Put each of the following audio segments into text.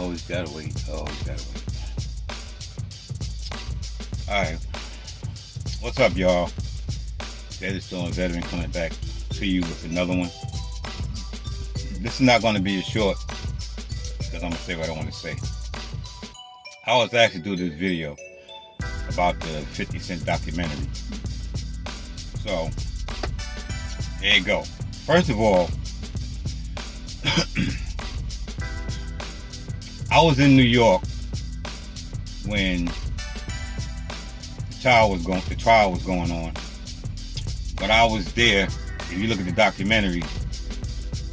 Always gotta wait. Always gotta wait. Alright. What's up, y'all? Dead Stone Veteran coming back to you with another one. This is not going to be as short because I'm going to say what I want to say. I was asked to do this video about the 50 Cent documentary. So, there you go. First of all, I was in New York when the trial was going on. But I was there. If you look at the documentary,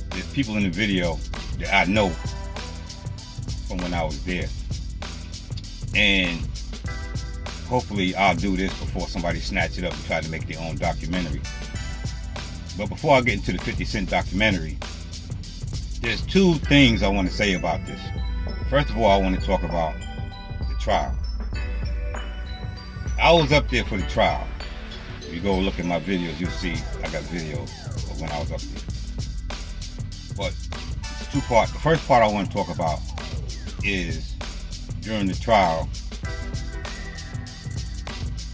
there's people in the video that I know from when I was there. And hopefully I'll do this before somebody snatch it up and try to make their own documentary. But before I get into the 50 Cent documentary, there's two things I want to say about this. First of all, I want to talk about the trial. I was up there for the trial. If you go look at my videos, you'll see I got videos of when I was up there. But it's two parts. The first part I want to talk about is during the trial,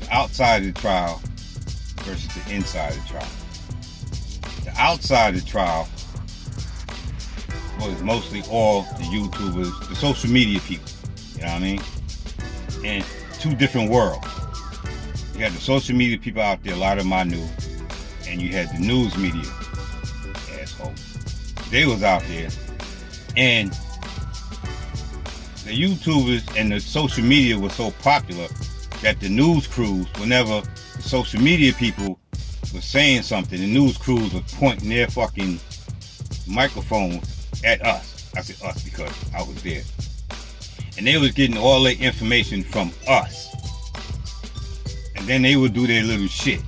the outside of the trial versus the inside of the trial. The outside of the trial was mostly all the YouTubers, the social media people, you know what I mean? And two different worlds. You had the social media people out there, a lot of them I knew, and you had the news media assholes. They was out there, and the YouTubers and the social media was so popular that the news crews, whenever the social media people were saying something, the news crews were pointing their fucking microphones at us. I said us because I was there. And they was getting all their information from us. And then they would do their little shit,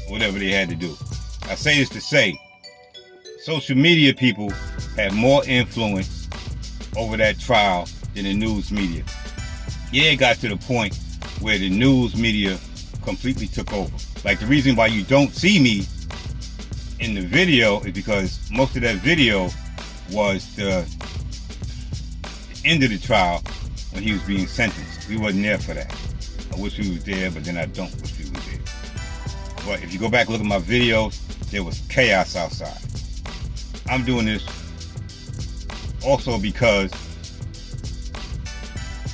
whatever they had to do. I say this to say, social media people had more influence over that trial than the news media. Yeah, it got to the point where the news media completely took over. Like, the reason why you don't see me in the video is because most of that video was the end of the trial when he was being sentenced. We wasn't there for that. I wish we was there, but then I don't wish we was there. But if you go back and look at my videos, there was chaos outside. I'm doing this also because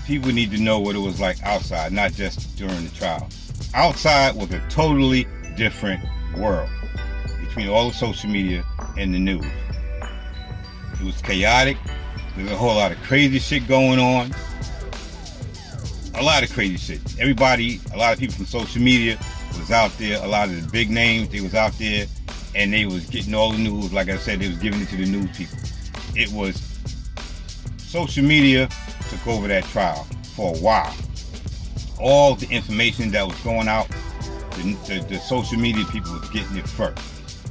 people need to know what it was like outside, not just during the trial. Outside was a totally different world between all the social media and the news. It was chaotic. There's a whole lot of crazy shit going on. A lot of crazy shit. Everybody, a lot of people from social media was out there. A lot of the big names, they was out there, and they was getting all the news. Like I said, they was giving it to the news people. It was social media took over that trial for a while. All the information that was going out, the social media people was getting it first.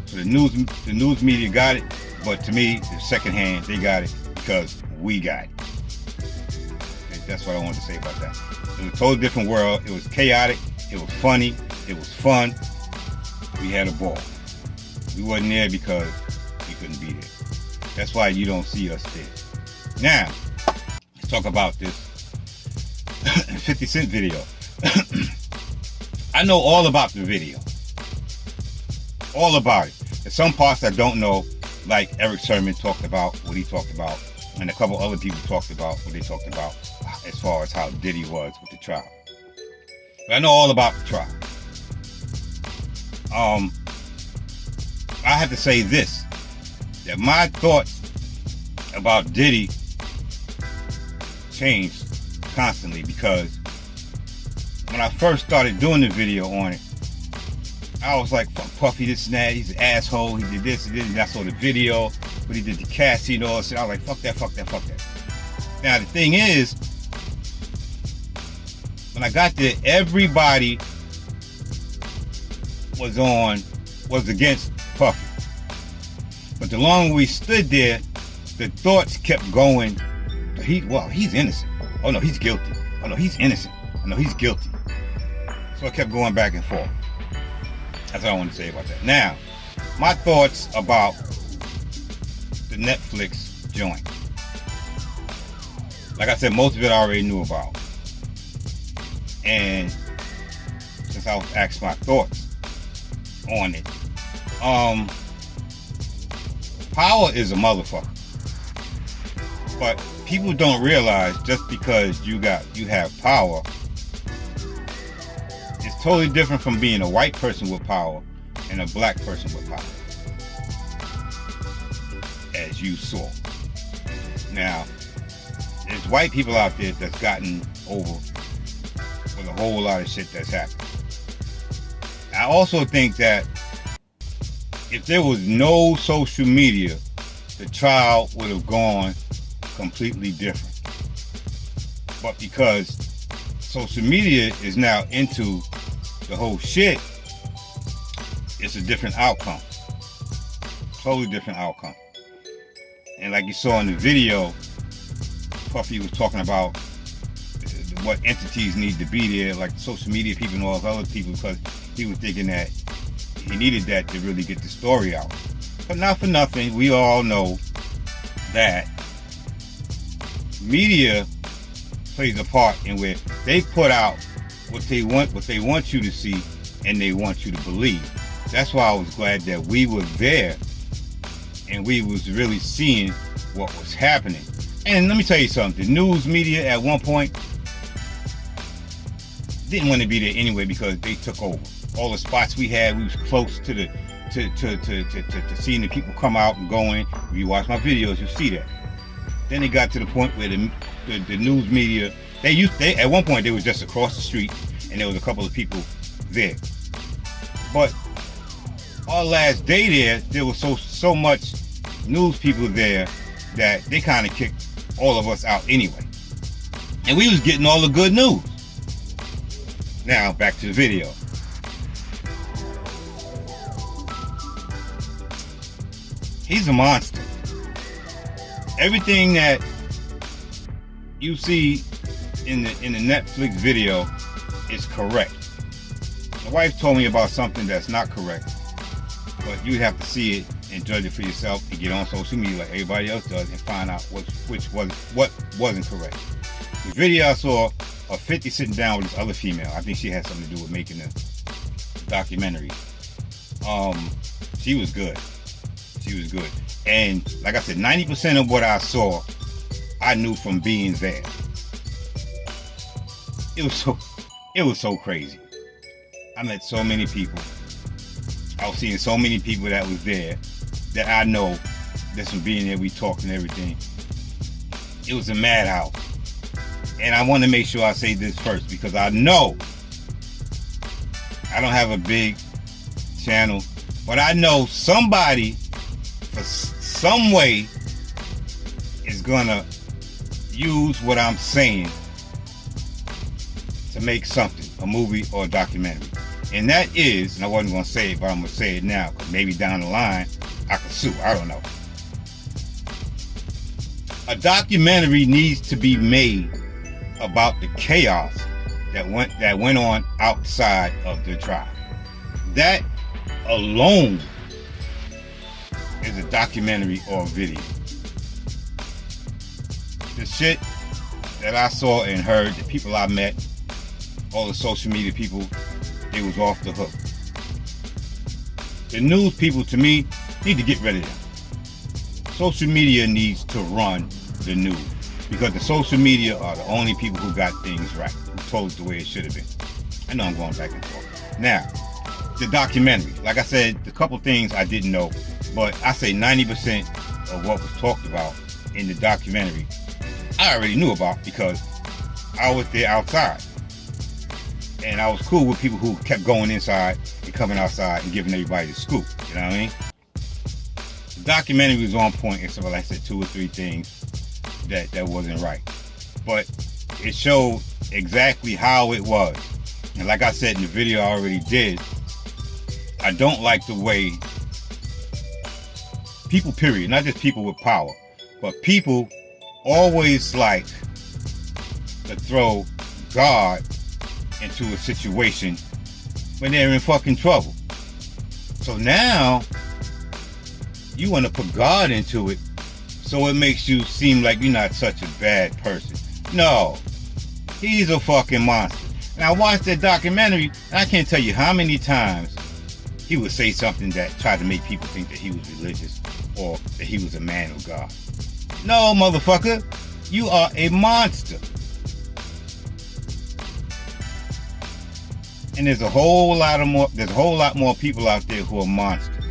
So the news media got it, but to me, the second hand, they got it because we got it. That's what I wanted to say about that. It was a totally different world. It was chaotic. It was funny. It was fun. We had a ball. We wasn't there because we couldn't be there. That's why you don't see us there. Now, let's talk about this 50 Cent video. I know all about the video. All about it. There's some parts I don't know, like Eric Sermon talked about what he talked about, and a couple other people talked about what they talked about as far as how Diddy was with the trial. But I know all about the trial. I have to say this, that my thoughts about Diddy changed constantly, because when I first started doing the video on it, I was like, fuck Puffy, this and that, he's an asshole, he did this and this, and I saw the video, but he did the Cassie and all that shit. I was like, fuck that, fuck that, fuck that. Now the thing is, when I got there, everybody was against Puffy. But the longer we stood there, the thoughts kept going, he's innocent. Oh no, he's guilty. Oh no, he's innocent. Oh no, he's guilty. So I kept going back and forth. That's all I want to say about that. Now, my thoughts about the Netflix joint. like I said, most of it I already knew about. And since I was asked my thoughts on it, power is a motherfucker. But people don't realize just because you have power, it's totally different from being a white person with power and a black person with power, as you saw. Now, there's white people out there that's gotten over with a whole lot of shit that's happened. I also think that if there was no social media, the trial would have gone completely different. But because social media is now into the whole shit, it's a different outcome. Totally different outcome. And like you saw in the video, Puffy was talking about what entities need to be there, like social media people and all those other people, because he was thinking that he needed that to really get the story out. But not for nothing, we all know that media plays a part in where they put out what they want you to see, and they want you to believe. That's why I was glad that we were there and we was really seeing what was happening. And let me tell you something, the news media at one point didn't want to be there anyway because they took over. All the spots we had, we was close to seeing the people come out and going. If you watch my videos, you'll see that. Then it got to the point where the news media, they at one point they was just across the street and there was a couple of people there. But our last day there was so much news people there that they kind of kicked all of us out anyway. And we was getting all the good news. Now back to the video. He's a monster. Everything that you see in the Netflix video is correct. My wife told me about something that's not correct, but you have to see it and judge it for yourself and get on social media like everybody else does and find out what wasn't correct. The video I saw of 50 sitting down with this other female, I think she had something to do with making the documentary. She was good. She was good. And like I said, 90% of what I saw, I knew from being there. It was so crazy. I met so many people. I was seeing so many people that was there that I know just from being there, we talked and everything. It was a madhouse. And I want to make sure I say this first because I know I don't have a big channel, but I know somebody for some way is gonna use what I'm saying to make something, a movie or a documentary. And that is, and I wasn't gonna say it, but I'm gonna say it now, because maybe down the line I could sue, I don't know. A documentary needs to be made about the chaos that went on outside of the trial. That alone is a documentary or a video. The shit that I saw and heard, the people I met, all the social media people, they was off the hook. The news people, to me, need to get rid of them. Social media needs to run the news because the social media are the only people who got things right, who told it the way it should have been. I know I'm going back and forth. Now, the documentary, like I said, a couple things I didn't know, but I say 90% of what was talked about in the documentary, I already knew about because I was there outside. And I was cool with people who kept going inside and coming outside and giving everybody the scoop. You know what I mean? The documentary was on point, except for, like I said, 2 or 3 things that wasn't right. But it showed exactly how it was. And like I said in the video I already did, I don't like the way people, period, not just people with power, but people always like to throw God into a situation when they're in fucking trouble. So now you want to put God into it so it makes you seem like you're not such a bad person. No, he's a fucking monster. And I watched that documentary, and I can't tell you how many times he would say something that tried to make people think that he was religious or that he was a man of God. No, motherfucker, you are a monster. And there's a whole lot more people out there who are monsters.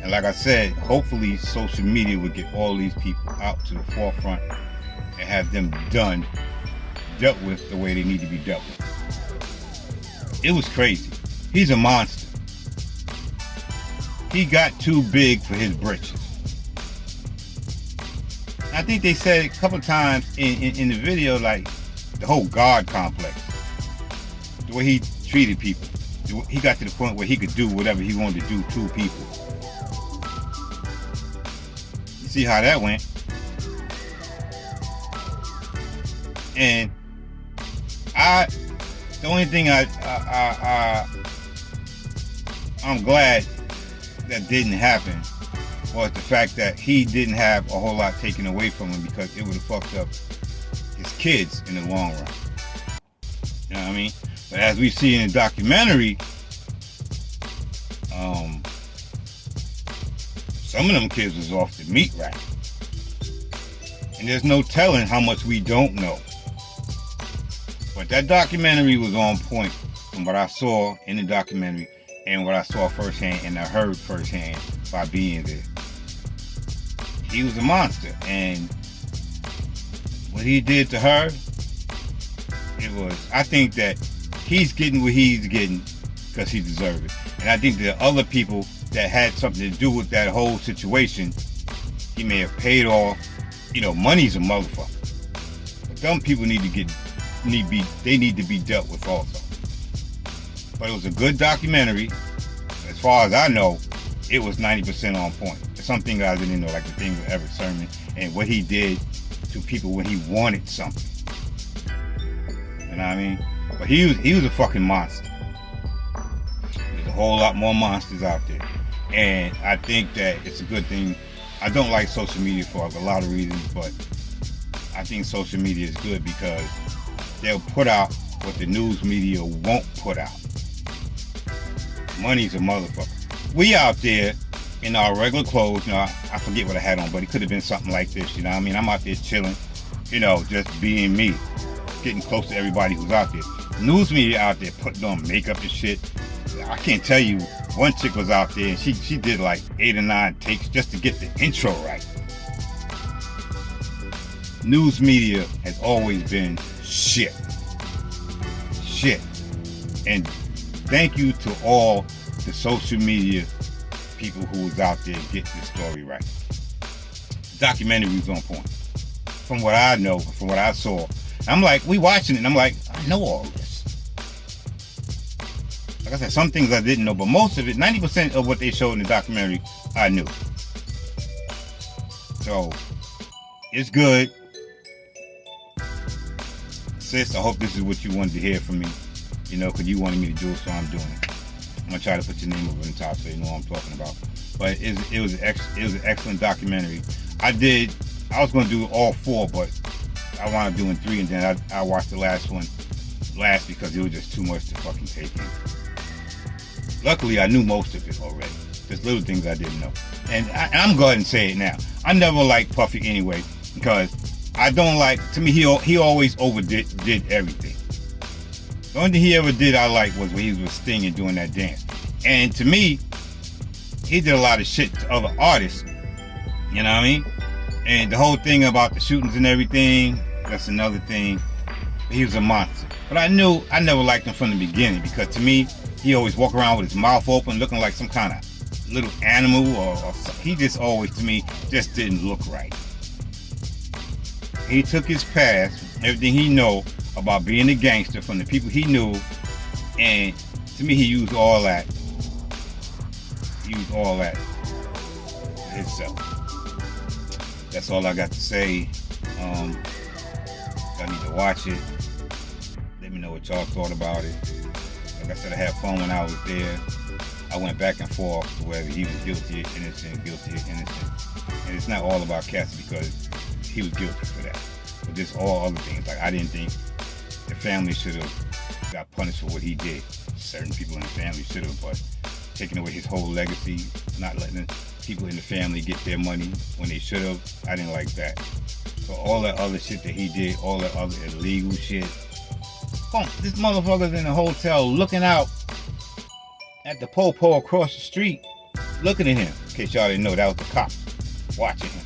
And like I said, hopefully social media would get all these people out to the forefront and have them dealt with the way they need to be dealt with. It was crazy. He's a monster. He got too big for his britches. I think they said a couple times in the video, like the whole God complex, the way he treated people. He got to the point where he could do whatever he wanted to do to people. You see how that went? And the only thing I'm glad that didn't happen was the fact that he didn't have a whole lot taken away from him, because it would have fucked up his kids in the long run. You know what I mean? But as we see in the documentary, some of them kids was off the meat rack. And there's no telling how much we don't know. But that documentary was on point from what I saw in the documentary and what I saw firsthand and I heard firsthand by being there. He was a monster, and what he did to her, I think that he's getting what he's getting because he deserved it. And I think there are other people that had something to do with that whole situation. He may have paid off. You know, money's a motherfucker. But dumb people need to be dealt with also. But it was a good documentary. As far as I know, it was 90% on point. There's some things I didn't know, like the thing with Erick Sermon and what he did to people when he wanted something. You know what I mean? But he was a fucking monster. There's a whole lot more monsters out there. And I think that it's a good thing. I don't like social media for a lot of reasons, but I think social media is good because they'll put out what the news media won't put out. Money's a motherfucker. We out there in our regular clothes, you know, I forget what I had on, but it could have been something like this, you know what I mean? I'm out there chilling, you know, just being me, getting close to everybody who's out there. News media out there putting on makeup and shit. I can't tell you, one chick was out there and she did like 8 or 9 takes just to get the intro right. News media has always been shit. And thank you to all the social media people who was out there getting the story right. The documentary was on point. From what I know, from what I saw. I'm like, we watching it and I'm like, I know all this. Like I said, some things I didn't know, but most of it, 90% of what they showed in the documentary, I knew. So, it's good. Sis, I hope this is what you wanted to hear from me. You know, because you wanted me to do it, so I'm doing it. I'm going to try to put your name over the top so you know what I'm talking about. But it was an excellent documentary. I was going to do all 4, but I wound up doing 3, and then I watched the last one last because it was just too much to fucking take in. Luckily, I knew most of it already. There's little things I didn't know. And I'm going to say it now. I never liked Puffy anyway, because I don't like, to me, he always overdid everything. The only thing he ever did I like was when he was with Sting and doing that dance. And to me, he did a lot of shit to other artists. You know what I mean? And the whole thing about the shootings and everything, that's another thing. He was a monster. But I never liked him from the beginning, because to me, he always walk around with his mouth open, looking like some kind of little animal or he just always, to me, just didn't look right. He took his past, everything he know about being a gangster from the people he knew, and to me, he used all that. For himself. That's all I got to say. Y'all need to watch it. Let me know what y'all thought about it. Like I said, I had fun when I was there. I went back and forth to whether he was guilty or innocent, guilty or innocent. And it's not all about Cassie, because he was guilty for that. But just all other things. Like, I didn't think the family should have got punished for what he did. Certain people in the family should have, but taking away his whole legacy, not letting people in the family get their money when they should have, I didn't like that. So all that other shit that he did, all that other illegal shit. Boom, this motherfucker's in a hotel looking out at the po-po across the street, looking at him. In case y'all didn't know, that was the cops watching him.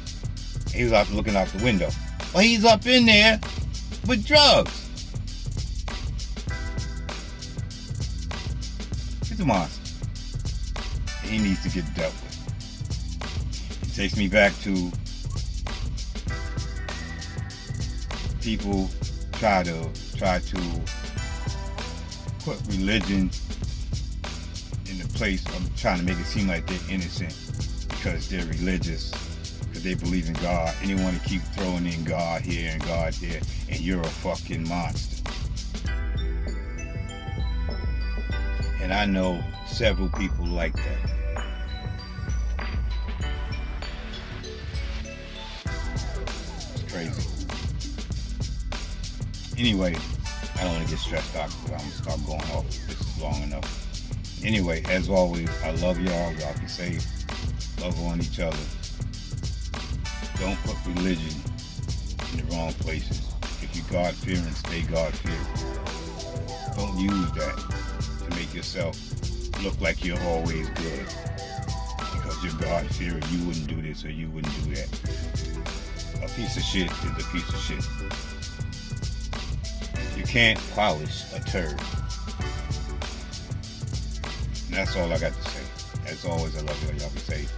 He was out looking out the window. Well, he's up in there with drugs. He's a monster. He needs to get dealt with. It takes me back to people try to put religion in the place of trying to make it seem like they're innocent because they're religious, because they believe in God, and they want to keep throwing in God here and God there, and you're a fucking monster. And I know several people like that. It's crazy. Anyway, I don't want to get stressed out because I'm going to start going off. This is long enough. Anyway, as always, I love y'all. Y'all be safe. Love on each other. Don't put religion in the wrong places. If you're God-fearing, stay God-fearing. Don't use that to make yourself look like you're always good. Because you're God-fearing, you wouldn't do this or you wouldn't do that. A piece of shit is a piece of shit. You can't polish a turd. And that's all I got to say. As always, I love y'all. Y'all be safe.